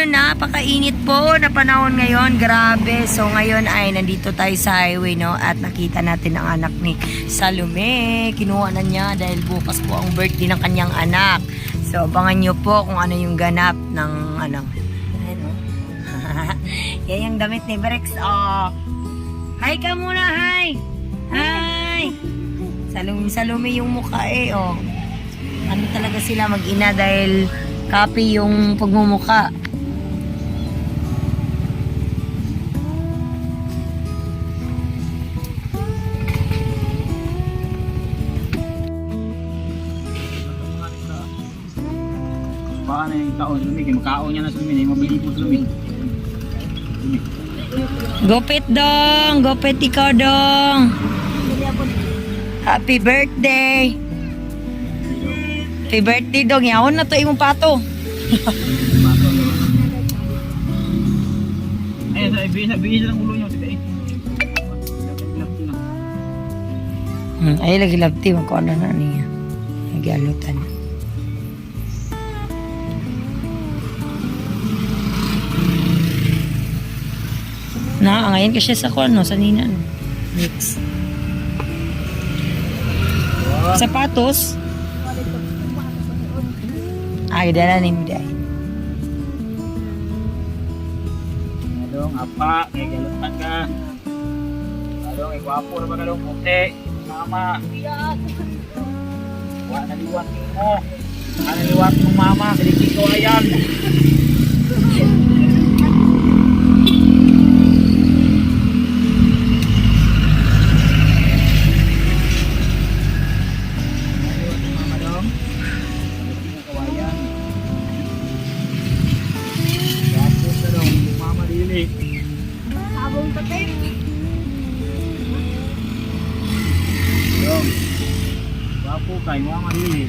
napakainit po na panahon ngayon. Grabe. So ngayon ay nandito tayo sa highway, no? At nakita natin ang anak ni Salome. Kinuha na niya dahil bukas po ang birthday ng kanyang anak. So abangan nyo po kung ano yung ganap ng ano. Yan yung damit ni Brex. Oh. Hi ka muna, hi! Hi! Salome yung mukha eh, oh. Ano talaga sila mag-ina dahil copy yung pagmumuka. Baka na yung taon, lumig. Makaon niya na sa lumig. Mabili po sa lumig. Gopit dong! Gopit ikaw dong! Happy birthday! Happy birthday dong! Yawon na to imong pato! Ayun, sabihin ng ulo niyo. Ay, lagi labti. Magkano na niya. Nag-alutan. Ngayon kasi sa kuwan, no? Sa nina, no? Mix. Sapatos? Ay, dala ni Miday. Adong, apa, kay galutan ka. Adong, gwapo na magalong puti. Mama. Wala na liwat mo. Wala na liwat mo, mama. Kaliki ko ayan. Sabong patay. Dong. Wapo kay mama dili.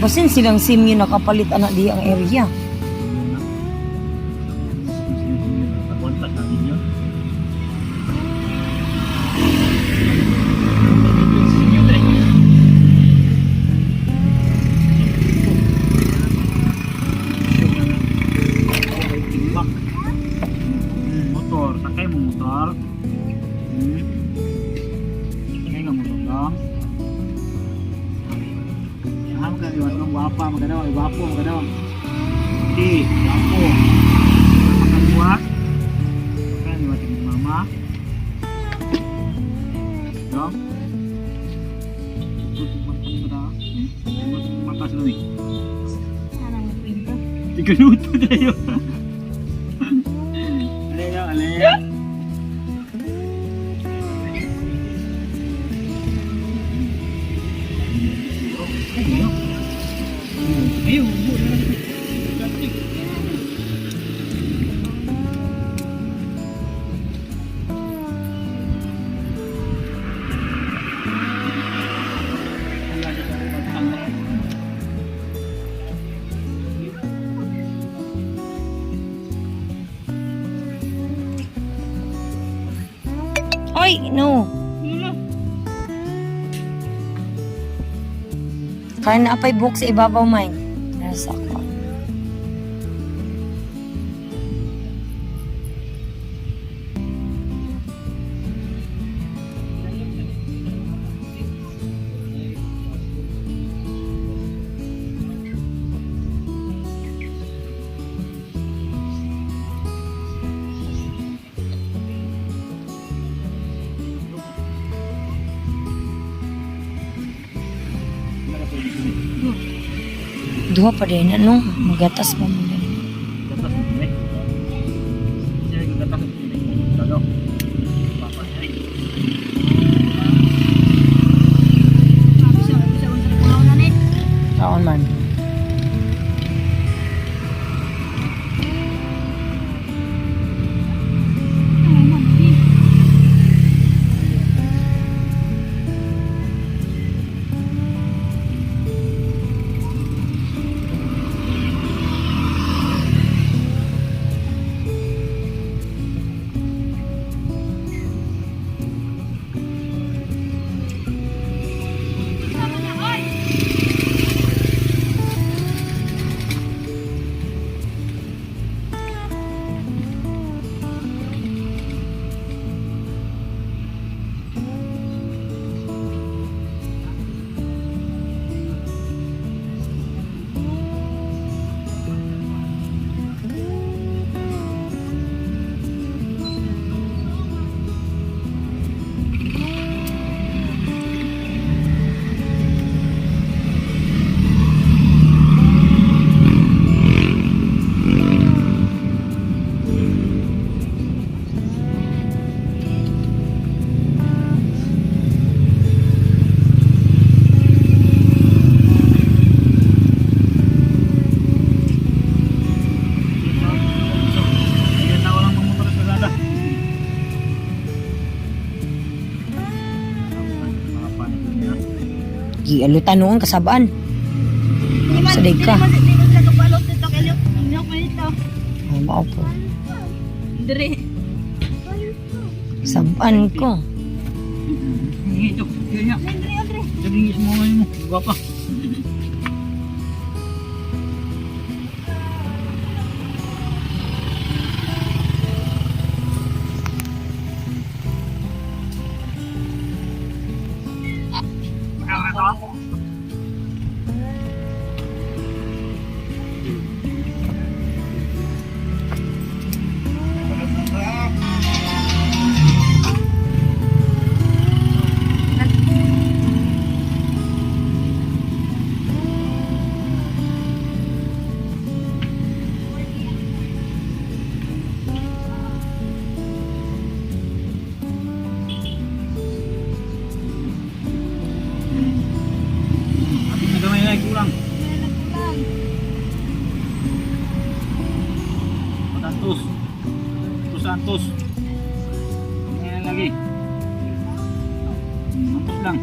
Basin silang SIM yun nakapalit anak di ang area. Kontak natin yun. Motor, sakay mo motor. Sakay nga motor lang. Yan ka liwat ng guwapa, magadaw, guwapo, magadaw. Hindi, guwapo. Makaliwat. Sakay liwat ng mama. Dong. Mata sa lumig. Anong kwento? Ikaluto tayo. Alaya, alaya. Ayun, Oy, no. Kaya na apay book sa ibabaw man. Nasa ako. Duha pa din, ano? Magatas pa mo din. gatas ng pinay. Siya yung gatas ng pinay. Lalo. Papa niya eh. Sabi sa unsa na kunaw na net. Taon man. Gialutan noon kasabaan. Sadig ka. Hindi mo sila kabalot dito kayo. Hindi mo dito. Oh, mao po. Dire. Sabaan ko. Hingi ito. Yan niya. Andre, Andre. Sabi mo ngayon mo. Gwapa. Abis na gamay na kulang. Santos. Ito Santos. Ngayon lagi. Santos lang.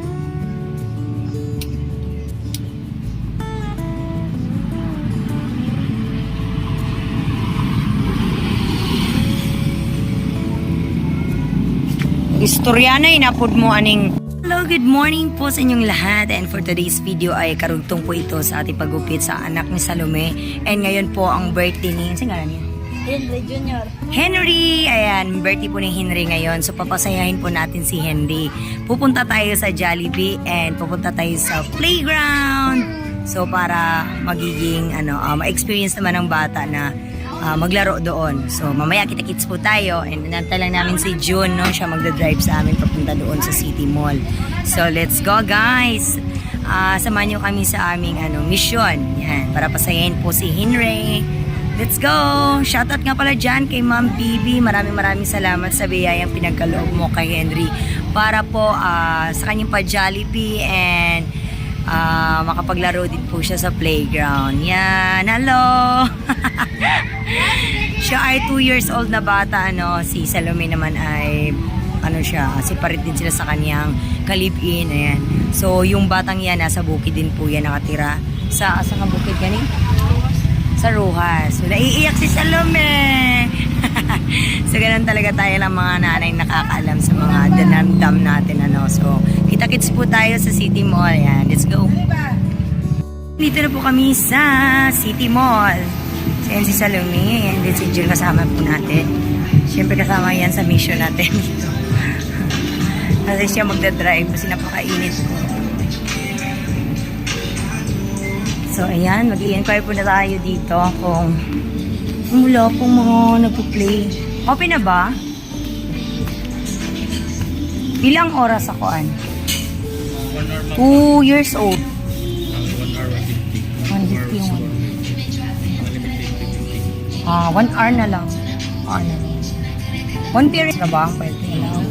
Istoryana inapod mo aning. Hello, good morning po sa inyong lahat. And for today's video ay karugtong po ito sa ating paggupit sa anak ni Salome. And ngayon po ang birthday ni, saan nga niya? Henry Jr. Henry! Ayan, birthday po ni Henry ngayon. So, papasayahin po natin si Henry. Pupunta tayo sa Jollibee and pupunta tayo sa playground. So, para magiging, ma-experience naman ng bata na maglaro doon. So, mamaya kita-kits po tayo. And nantay lang namin si June, no? Siya magdadrive sa amin papunta doon sa City Mall. So, let's go, guys! Samahan niyo kami sa aming mission. Yan, para pasayahin po si Henry. Let's go! Shoutout nga pala dyan kay Ma'am Bibi. Maraming salamat sa biyayang pinagkaloob mo kay Henry para po sa kanyang pa-Jollibee and makapaglaro din po siya sa playground. Yan! Hello! Siya ay 2 years old na bata. Si Salome naman ay separate din sila sa kanyang kalib-in. Ayan. So, yung batang yan, nasa bukid din po yan nakatira. Sa nga bukid ganing? Sa Rojas. So, naiiyak si Salome. So, ganun talaga tayo lang mga nanay nakakaalam sa mga danamdam natin. So, kita-kits po tayo sa City Mall. Yan, let's go. Dito na po kami sa City Mall. So, yan si Salome. Yan din si June kasama po natin. Siyempre kasama yan sa mission natin. Kasi siya magdadrive kasi napakainit po. So, ayan, mag-i-inquire po na tayo dito kung wala pong mga nagpo-play. Open na ba? Ilang oras ako, 2 years old. 150 yung 1 hour na lang. 1 period na ba ang pwede na lang?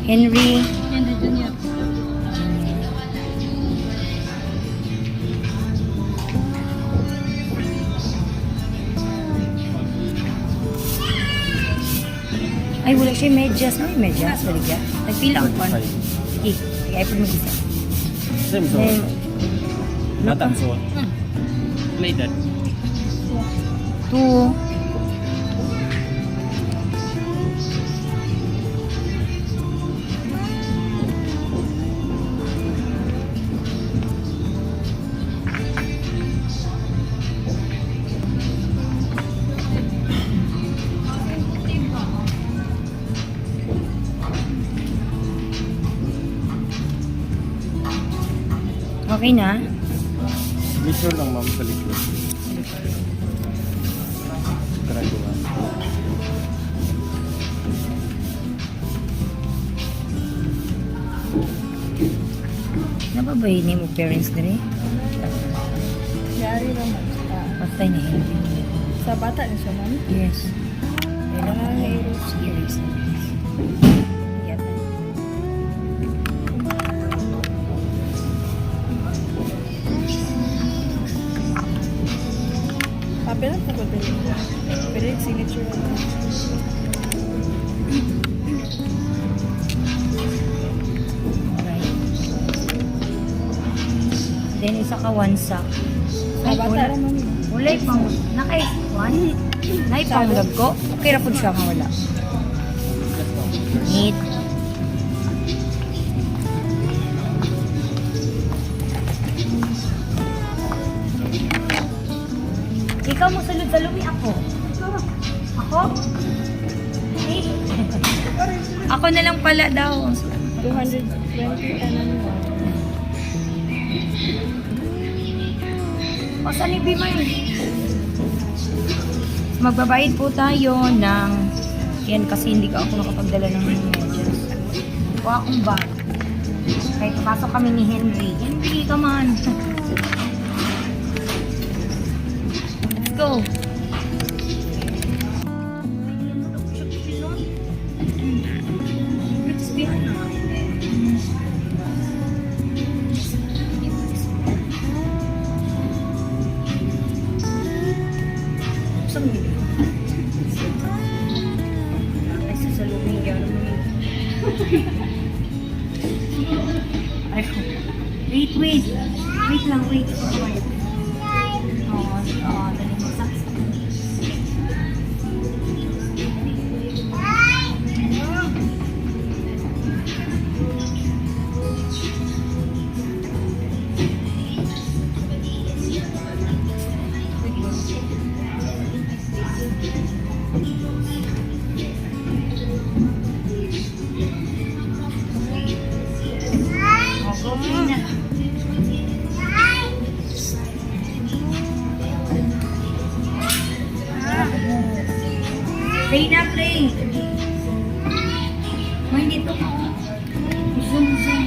Henry. Henry Jr. Ay, wala siya medyas. No, may medyas. Wala siya. Nagpila ang pan. Ay, pag mag-isa. Same so. Natang so. Later. 2. Okay na? Mission lang ma'am sa likod. Karagawa. Nababayin mo parents na rin? Yari naman. Patay na Henry. Sa bata na siya man. Yes. Series. Yan. Sabi lang sa pagpili. Pero yung signature lang. Then isa ka one sack. Ay, Bata wala. naman yun. Wala pang nakay one. Nay panggap ko. Okay ra pud siya nga wala. Neat. Ikaw mo sulod sa lumi ako. Ako? Eh. Ako na lang pala daw. 220 ano mo. O saan ni Bimay? Magbabayad po tayo ng yan kasi hindi ka ako nakapagdala ng medyas. Kuha akong bag. Kahit pasok kami ni Henry. Henry, come on. Let's go. Wait, wait. Wait lang, wait. Dali mo. Play na, play. May dito ka. Zoom, zoom.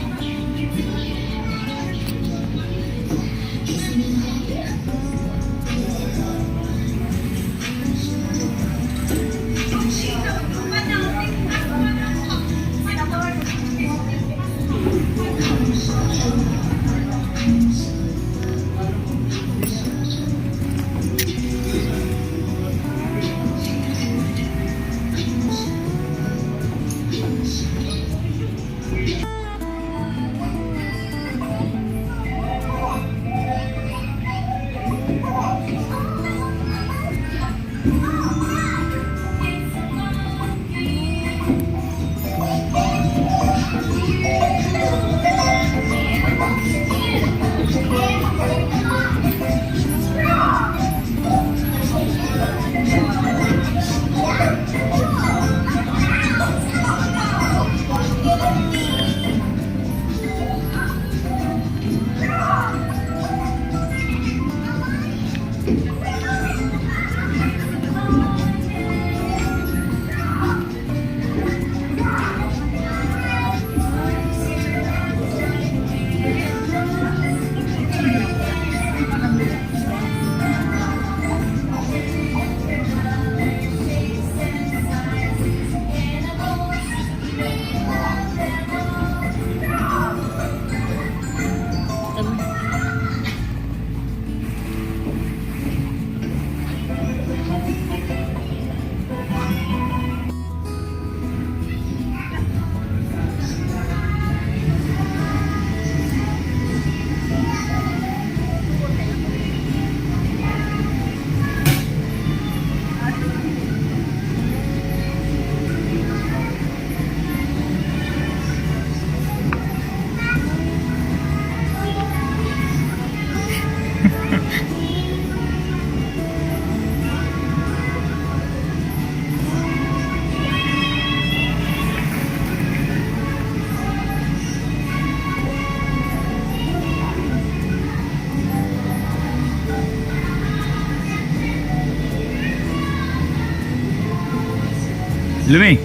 Lumi.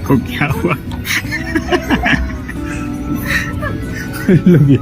Kogyawa. Lagi.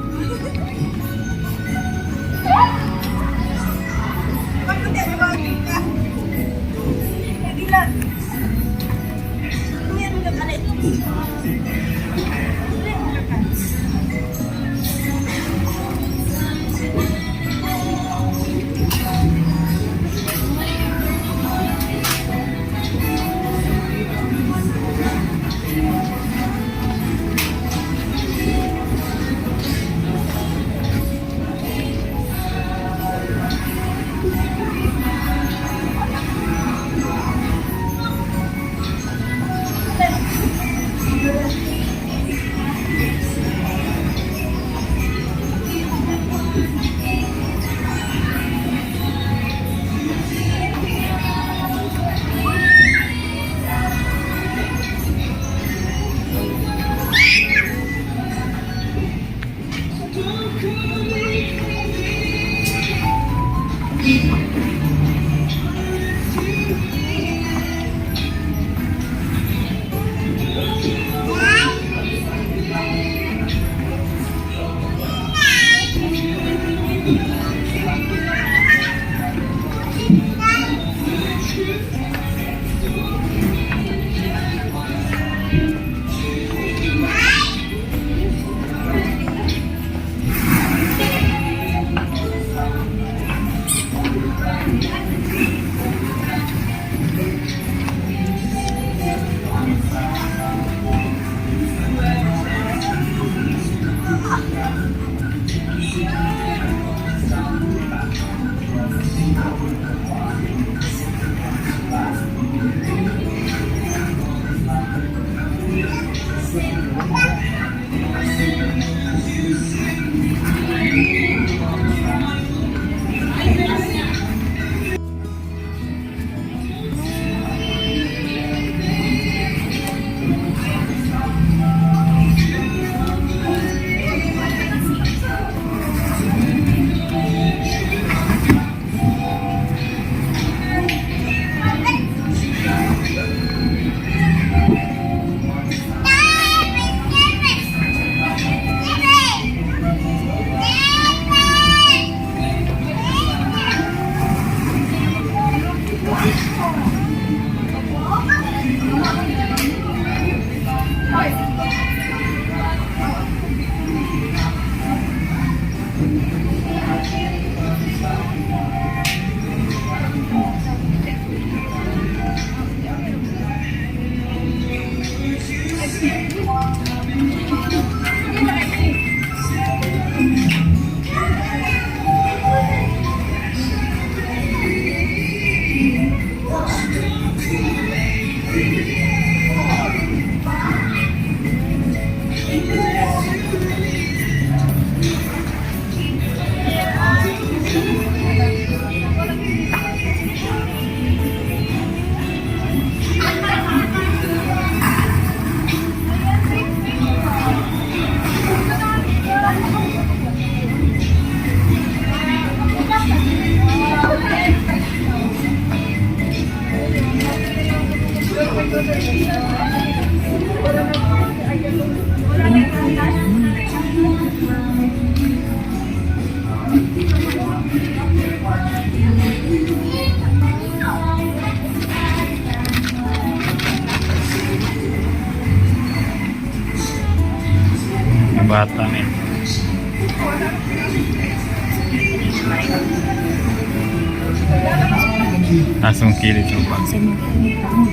Taas mong kilid sa bag. Sa mga tao.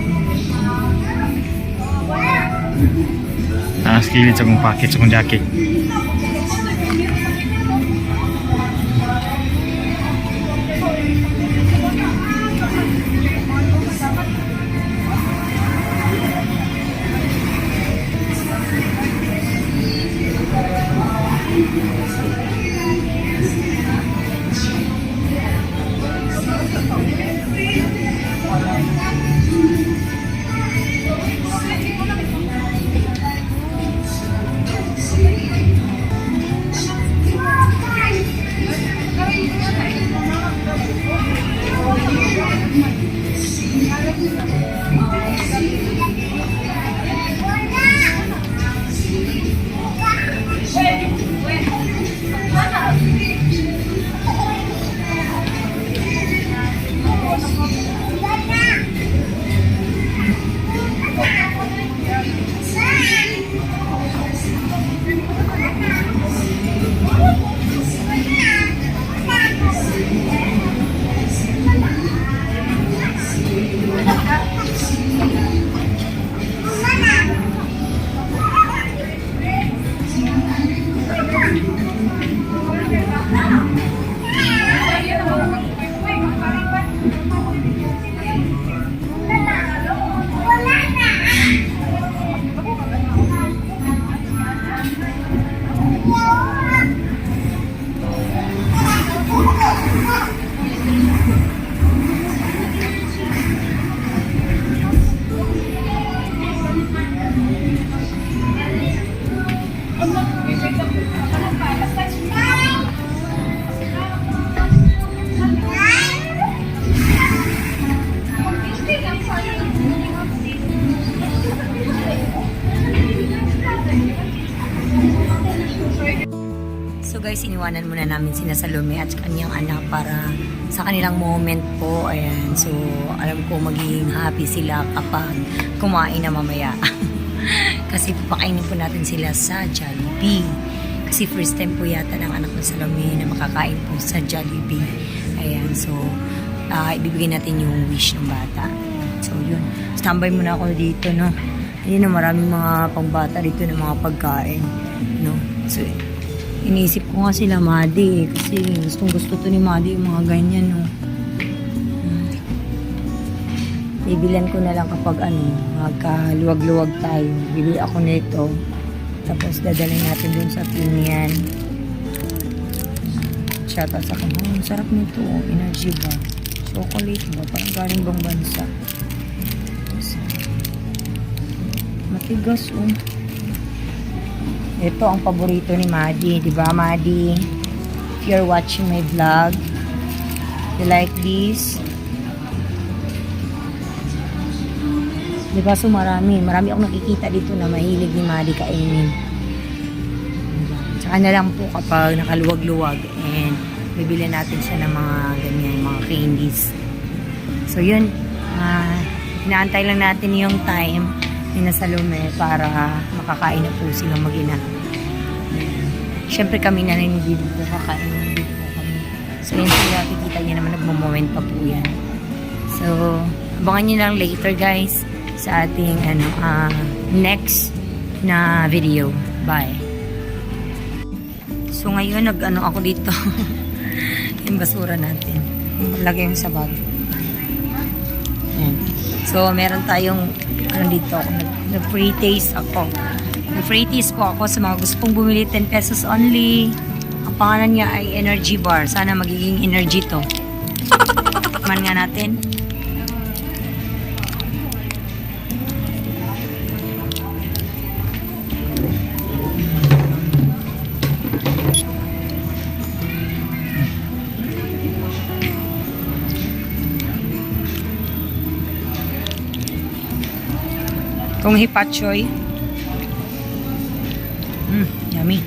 Taas kilid sa kong package sa kong jacket. So guys, iniwanan muna namin sina Salome at kanyang anak para sa kanilang moment po. Ayan, so alam ko magiging happy sila kapag kumain na mamaya. Kasi papakainin po natin sila sa Jollibee. Kasi first time po yata ng anak ng Salome na makakain po sa Jollibee. Ayan, so ibibigay natin yung wish ng bata. So yun, standby muna ako dito, no. Ayun, no, maraming mga pangbata dito ng mga pagkain, no. So iniisip ko nga sila Madi kasi gustong gusto to ni Madi yung mga ganyan, no. Bibilan ko na lang kapag magkaluwag-luwag tayo. Bibili ako nito tapos dadalhin natin dun sa Pinian. Shoutout sa kanya. Ang sarap nito, energy ba? Chocolate ba? Parang galing bang bansa? Matigas, oh. Ito ang paborito ni Madi, di ba, Madi? If you're watching my vlog, you like this? Di ba, so marami akong nakikita dito na mahilig ni Madi kainin. Tsaka na lang po kapag nakaluwag-luwag and bibili natin siya ng mga ganyan, mga candies. So yun, inaantay lang natin yung time ni Salome para makakain na po silang mag-ina. Siyempre kami na rin dito kakain na dito kami. So yun sila, kikita niya naman nagmo-moment pa po yan. So abangan niyo lang later guys sa ating next na video. Bye. So ngayon ako dito yung basura natin. Lagay yung sa bag. Ayan. So meron tayong dito ako na-free taste ako. Na-free taste po ako sa mga gusto pong bumili, 10 pesos only. Ang pangalan niya ay energy bar. Sana magiging energy to. Man nga natin. Kung hipachoy. Yummy.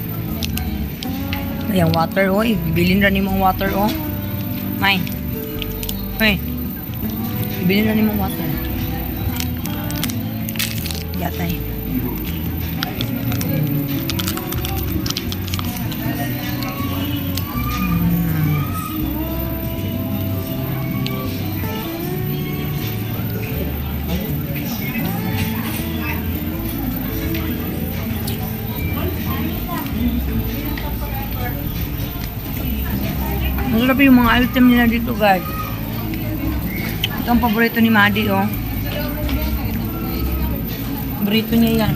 Ayan, water, oh. Bibilin rin mong water, oh. Mine. Hey. Bibilin rin mong water. Yatay. Grabe yung mga item nila dito, guys. Ito ang paborito ni Maddie, oh. Paborito niya yan.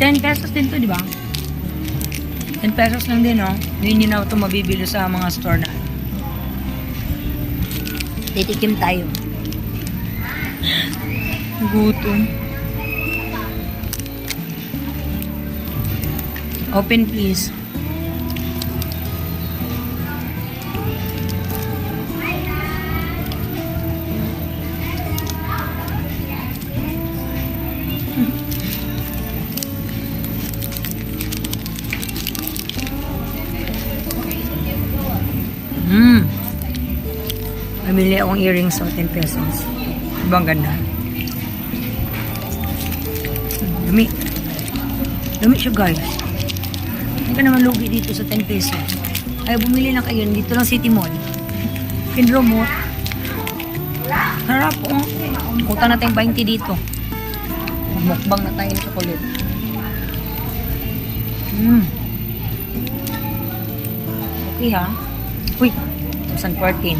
₱10 din to, di ba? 10 pesos lang din, oh. Hindi na ito mabibili sa mga store na. Titikim tayo. Gutom. Open, please. Namili akong earrings so 10 pesos. Ibang ganda. Dumi. Dumi siya, guys. Hindi ka naman lugi dito sa 10 pesos. Ay, bumili na kayo. Dito lang City Mall. Pinromote. Harap ko. Kuta natin 20 dito. Mukbang na tayo ng chocolate. Okay, ha? Uy, 2014.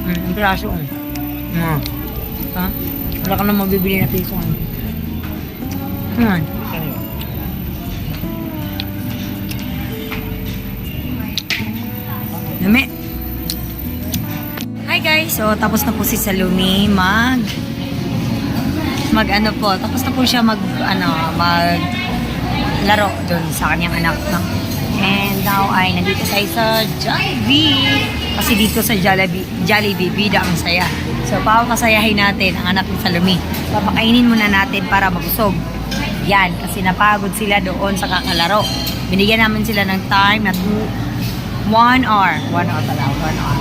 Ang piraso. Ha? Wala ka na mabibili na piso. Ayan. Dami. Hi guys! So, tapos na po si Salome ano po, tapos na po siya laro doon sa kanyang anak, no? And now ay nandito tayo sa Jollibee. Kasi dito sa Jollibee, bida ang saya. So, papakasayahin natin ang anak ni Salome. Papakainin muna natin para mabusog. Yan, kasi napagod sila doon sa kakalaro. Binigyan namin sila ng time na 1 hour. 1 hour pala, 1 hour.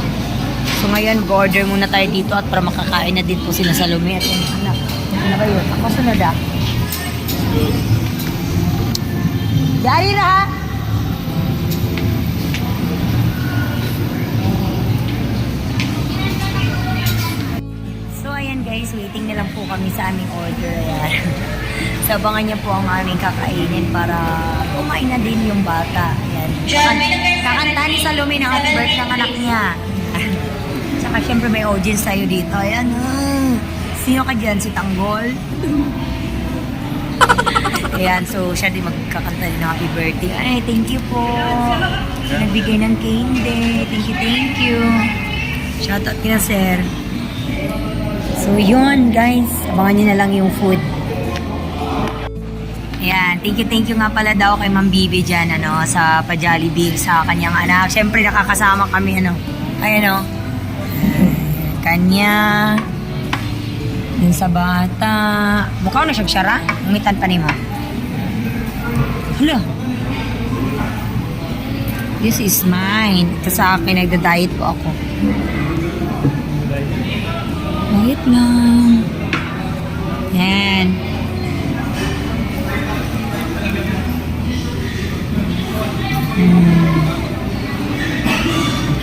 So, ngayon, order muna tayo dito at para makakain na din po sila Salome at yung anak. Ano ba yun? Ako sunod, ah. Dari na, ha? Ayan guys, waiting na lang po kami sa aming order. Ayan. So, abangan niya po ang aming kakainin para kumain na din yung bata. Ayan. Kakanta ni Salome ng happy birthday ng anak niya. Tsaka syempre may audience tayo dito. Ayan. Sino ka dyan? Si Tanggol? Ayan, so siya din magkakanta din ng happy birthday. Ay, thank you po. Nagbigay ng candy. Thank you. Shoutout kina sir. So, yun, guys. Abangan nyo na lang yung food. Ayan. Thank you nga pala daw kay Ma'am Bibi dyan, sa pa-Jollibee, sa kanyang anak. Siyempre, nakakasama kami, Ayan, kanya. Yung sa bata. Mukha na siyag-syara. Umitan pa ni mo. Hala. This is mine. Ito sa akin, nagda-diet po ako. Diet lang. Yan.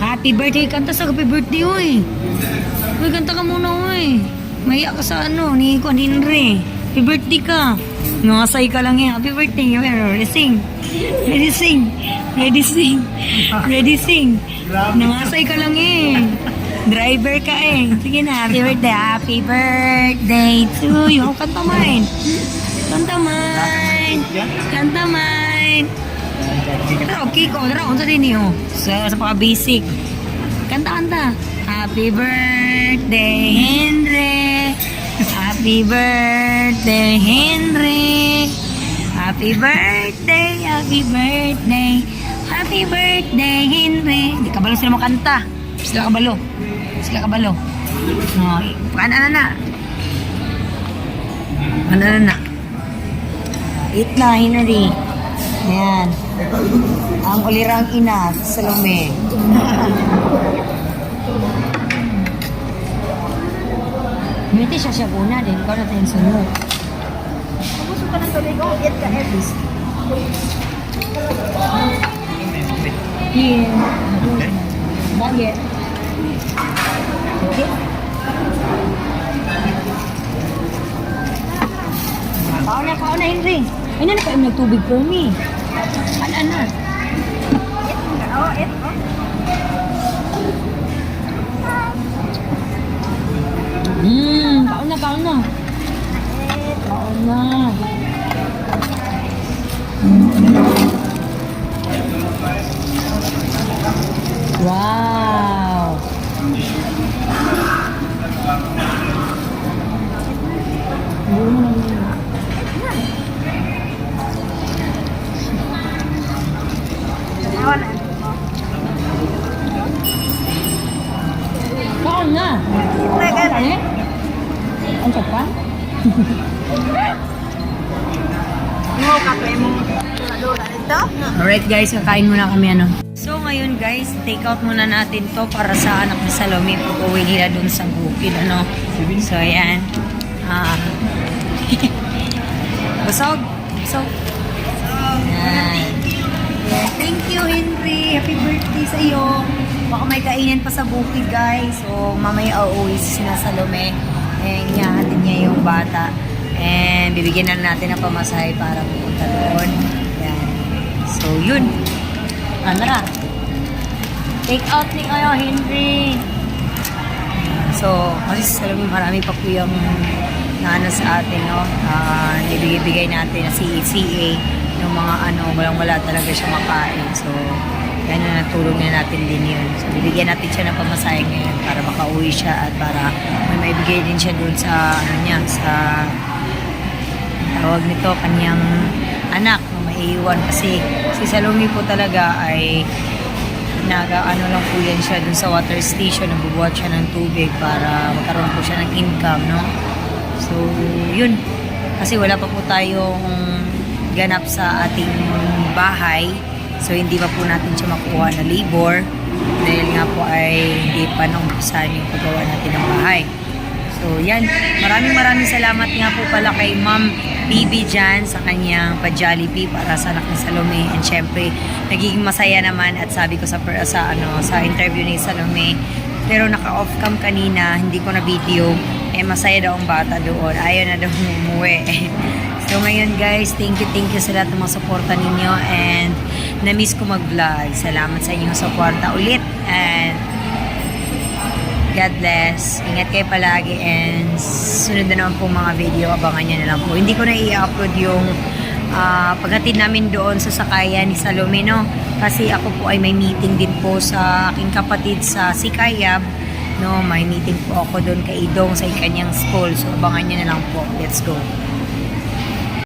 Happy birthday. Kanta sa happy birthday, oy. Uy, kanta ka muna, oy. Maya ka sa ni Henry. Happy birthday ka. Nangasay ka lang Happy birthday. Ready sing. Ready sing. Ready sing. Ready sing. Nangasay ka lang Driver ka Sige na, happy birthday. Happy birthday to you. Kanta mine. Kanta mine. Kanta mine. Okay ko. Tara, unsa din niyo. Sa paka-basic. Kanta. Happy birthday, Henry. Happy birthday, Henry. Happy birthday, happy birthday. Happy birthday, Henry. Di kabalo sila makanta. Sila kabalo. No, kanan na. Eat na, Henry. Ayan. Ang ulirang ina, Salome. Miti siya una din. Ikaw natin yung sunod. Gusto ka ng tubig ko, get ka Elvis. Yeah. Bagay. Okay. Kauna, Henry. Ay, na pa yung nagtubig for me. Ano? Oh, ito. Kauna. Kauna. Wow. Wala. Kauna. Tagal. Ang pa? Mo kape mo. Dula dito. Alright guys, kakain muna kami So ngayon guys, take out muna natin to para sa anak ni Salome. Pag-uwi nila dun sa bukid So ayan. Busog. Ayan. Thank you Henry. Happy birthday sa iyo. Baka may kainan pa sa bukid guys. So mamaya uuwi si Salome. Iyahatid niya yung bata. And bibigyan na natin ng pamasahe para pupunta doon. Yan. So, yun. Tara. Take out ni kayo, Henry. So, kasi sa Salome, marami pa po yung naano sa atin, ibigay natin na CA, yung mga walang-wala talaga siya makain. So, yan na natulong na natin din yun. So, bibigyan natin siya ng pamasahe ngayon para makauwi siya at para may maibigay din siya doon sa, sa tawag nito, kanyang anak na maiiwan. Kasi si Salome po talaga ay lang po yan siya dun sa water station, nagbubuhat siya ng tubig para magkaroon po siya ng income, So, yun. Kasi wala pa po tayong ganap sa ating bahay. So, hindi pa po natin siya makuha na labor dahil nga po ay hindi pa naumpisan yung paggawa natin ng bahay. So, yan. Maraming salamat nga po pala kay Ma'am Bibi dyan sa kanyang pa-Jollibee para sa anak ni Salome. And syempre, nagiging masaya naman at sabi ko sa interview ni Salome, pero naka-off cam kanina, hindi ko na video, masaya daw ang bata doon. Ayaw na daw umuwi. So, ngayon guys, thank you sa lahat ng mga suporta ninyo and na-miss ko mag-vlog. Salamat sa inyong suporta ulit and God bless. Ingat kayo palagi and sunod na naman po mga video. Abangan nyo na lang po. Hindi ko na i-upload yung paghatid namin doon sa sakayan ni Salome, Kasi ako po ay may meeting din po sa aking kapatid sa Sikayab. May meeting po ako doon kay Idong sa kanyang school. So, abangan nyo na lang po. Let's go.